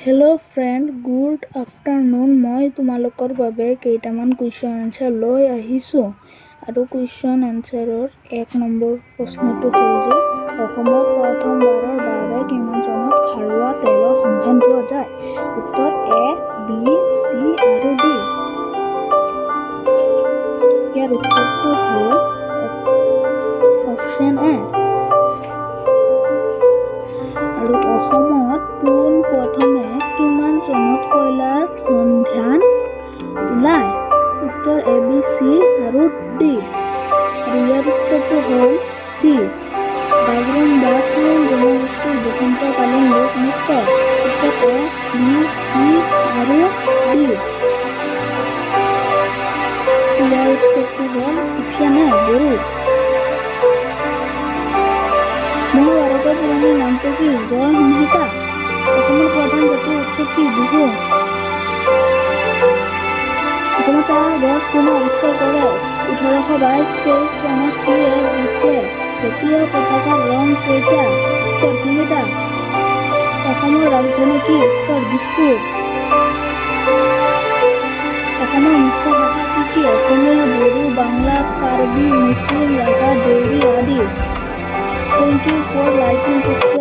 Hello' friend, good afternoon. মই তোমালোকৰ বাবে কেইটামান কুৱেশ্যন এনচাৰ লৈ আহিছোঁ। আৰু কুৱেশ্যন এনচাৰৰ 1 নম্বৰ প্ৰশ্নটো হ'ল যে অসমত প্ৰথমবাৰৰ বাবে কিমান চনত খাৰুৱা তেলৰ সন্ধান পোৱা যায়? উত্তৰ A, B, C আৰু D। ইয়াৰ উত্তৰটো হ'ল অপশ্যন A। আৰু অসমত পোনপ্ৰথমে কিমান চনত কয়লাৰ সন্ধান ওলায়? উত্তৰ A, B, C আৰু D। আৰু ইয়াৰ উত্তৰটো হ'ল C। বাগৰুম্বা কোন জনগোষ্ঠীৰ বসন্তকালীন লোকনৃত্য? উত্তৰ A, B, C আৰু D। ইয়াৰ উত্তৰটো হ'ল অপশ্যন A, বড়ো। মহাভাৰতৰ পুৰণি নামটো কি? জয় সংহিতা। অসমৰ প্ৰধান জাতীয় উৎসৱ কি? বিহু। অসমত চাহ গছ কোনে আৱিষ্কাৰ কৰে? 1822-23 চনত C.A. বুটে। জাতীয় পতাকাৰ ৰং কেইটা? উত্তৰ 3টা। অসমৰ ৰাজধানী কি? উত্তৰ দিছপুৰ। অসমৰ মুখ্য ভাষা কি কি? অসমীয়া, বড়ো, বাংলা, কাৰ্বি, মিচিং, ৰাভা, দেউৰী আদি। Thank you for liking, subscribe.